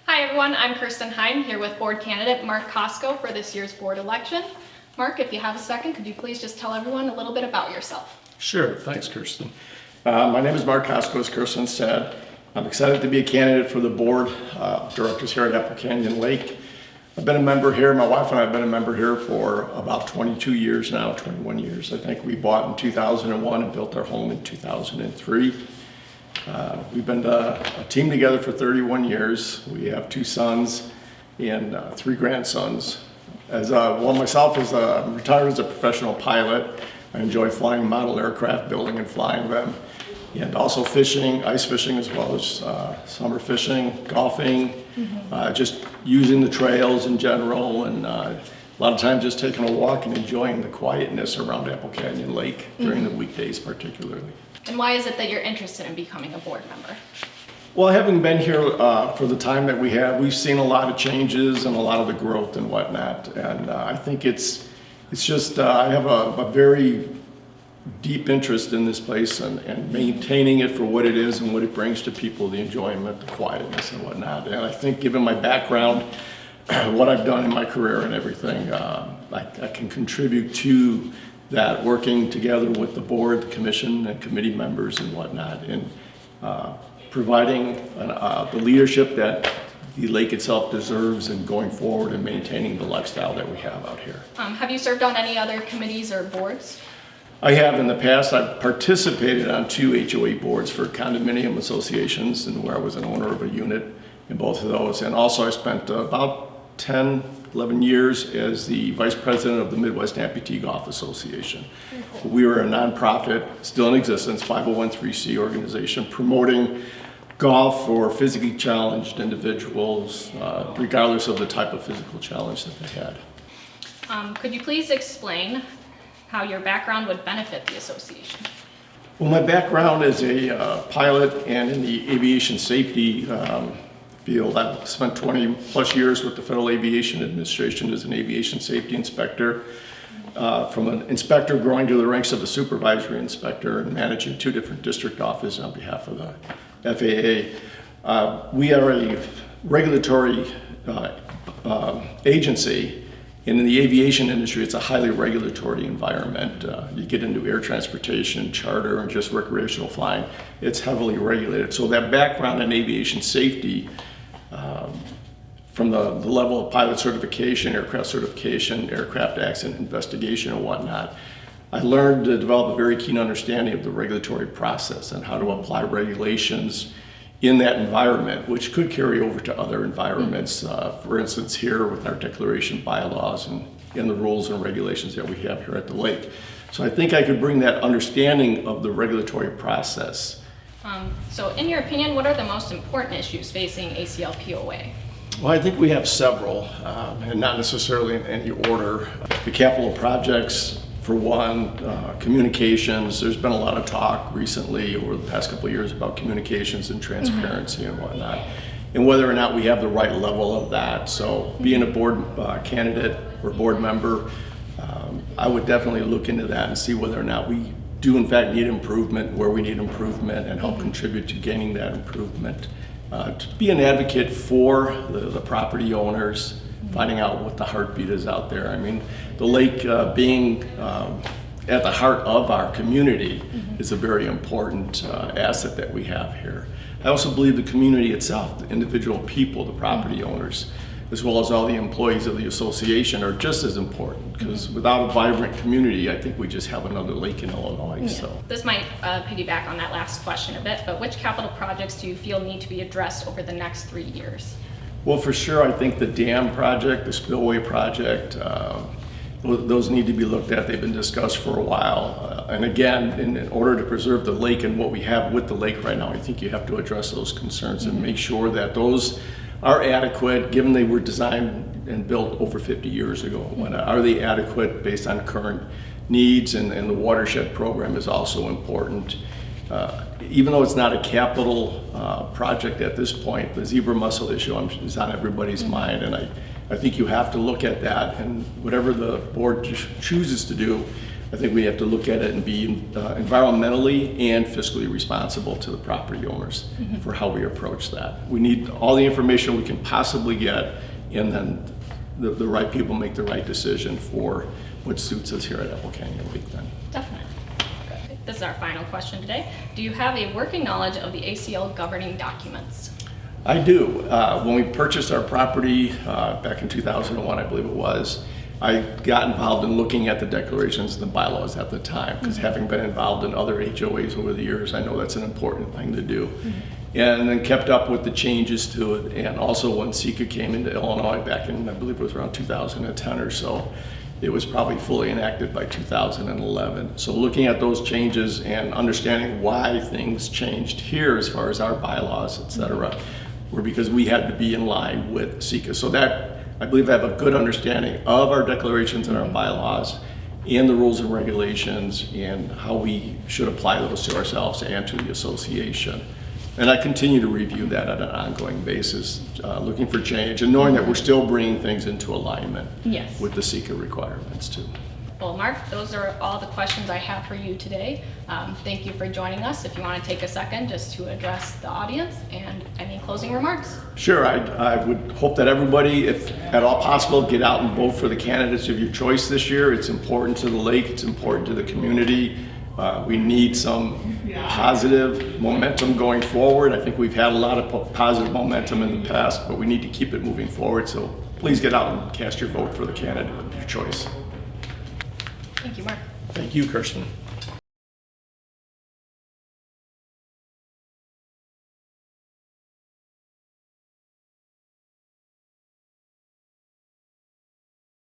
Hi everyone, I'm Kirsten Hine here with board candidate Mark Kosco for this year's board election. Mark, if you have a second, could you please just tell everyone a little bit about yourself? Sure, thanks Kirsten. My name is Mark Kosco, as Kirsten said. I'm excited to be a candidate for the board of directors here at Apple Canyon Lake. I've been a member here, my wife and I have been a member here for about 22 years now, 21 years. I think we bought in 2001 and built our home in 2003. We've been a team together for 31 years. We have 2 sons and 3 grandsons. Myself as retired as a professional pilot, I enjoy flying model aircraft, building and flying them, and also fishing, ice fishing, as well as summer fishing, golfing, just using the trails in general, and a lot of times just taking a walk and enjoying the quietness around Apple Canyon Lake during the weekdays particularly. And why is it that you're interested in becoming a board member? Well, having been here for the time that we have, we've seen a lot of changes and a lot of the growth and whatnot, and I think it's just, I have a very deep interest in this place and maintaining it for what it is and what it brings to people, the enjoyment, the quietness and whatnot. And I think given my background, what I've done in my career and everything, I can contribute to that, working together with the board, the commission, and committee members and whatnot, and providing the leadership that the lake itself deserves and going forward and maintaining the lifestyle that we have out here. Have you served on any other committees or boards? I have in the past. I've participated on 2 HOA boards for condominium associations, and where I was an owner of a unit in both of those. And also I spent about 10, 11 years as the vice president of the Midwest Amputee Golf Association. Cool. We were a nonprofit, still in existence, 501(c) organization promoting golf for physically challenged individuals, regardless of the type of physical challenge that they had. Could you please explain how your background would benefit the association? Well, my background is a pilot and in the aviation safety field. I've spent 20 plus years with the Federal Aviation Administration as an aviation safety inspector. From an inspector growing to the ranks of a supervisory inspector and managing 2 different district offices on behalf of the FAA. We are a regulatory agency, and in the aviation industry, it's a highly regulatory environment. You get into air transportation, charter, and just recreational flying, it's heavily regulated. So that background in aviation safety, from the level of pilot certification, aircraft accident investigation and whatnot, I learned to develop a very keen understanding of the regulatory process and how to apply regulations in that environment, which could carry over to other environments. For instance, here with our declaration bylaws and the rules and regulations that we have here at the lake. So I think I could bring that understanding of the regulatory process. So in your opinion, what are the most important issues facing ACLPOA? Well, I think we have several, and not necessarily in any order. The capital projects, for one, communications. There's been a lot of talk recently over the past couple of years about communications and transparency and whatnot, and whether or not we have the right level of that. So being a board candidate or board member, I would definitely look into that and see whether or not we do in fact need improvement, where we need improvement, and help contribute to gaining that improvement. To be an advocate for the property owners, finding out what the heartbeat is out there. I mean, the lake being at the heart of our community is a very important asset that we have here. I also believe the community itself, the individual people, the property owners, as well as all the employees of the association are just as important, because without a vibrant community, I think we just have another lake in Illinois. Yeah. So this might piggyback on that last question a bit, but which capital projects do you feel need to be addressed over the next 3 years? Well, for sure, I think the dam project, the spillway project, those need to be looked at. They've been discussed for a while. And again, in order to preserve the lake and what we have with the lake right now, I think you have to address those concerns and make sure that those are adequate, given they were designed and built over 50 years ago. Are they adequate based on current needs? And the watershed program is also important. Even though it's not a capital project at this point, the zebra mussel issue is on everybody's mind, and I think you have to look at that, and whatever the board chooses to do, I think we have to look at it and be environmentally and fiscally responsible to the property owners for how we approach that. We need all the information we can possibly get, and then the right people make the right decision for what suits us here at Apple Canyon Lake then. Definitely. Good. This is our final question today. Do you have a working knowledge of the ACL governing documents? I do. When we purchased our property back in 2001, I believe it was, I got involved in looking at the declarations and the bylaws at the time, because having been involved in other HOAs over the years, I know that's an important thing to do. And then kept up with the changes to it. And also when SECA came into Illinois back in, I believe it was around 2010 or so, it was probably fully enacted by 2011. So looking at those changes and understanding why things changed here as far as our bylaws, et cetera, were because we had to be in line with SECA. So that, I believe I have a good understanding of our declarations and our bylaws and the rules and regulations and how we should apply those to ourselves and to the association. And I continue to review that on an ongoing basis, looking for change and knowing that we're still bringing things into alignment with the SECA requirements too. Well, Mark, those are all the questions I have for you today. Thank you for joining us. If you want to take a second just to address the audience and any closing remarks. Sure, I would hope that everybody, if at all possible, get out and vote for the candidates of your choice this year. It's important to the lake, it's important to the community. We need some positive momentum going forward. I think we've had a lot of positive momentum in the past, but we need to keep it moving forward. So please get out and cast your vote for the candidate of your choice. Thank you, Mark. Thank you, Kirsten.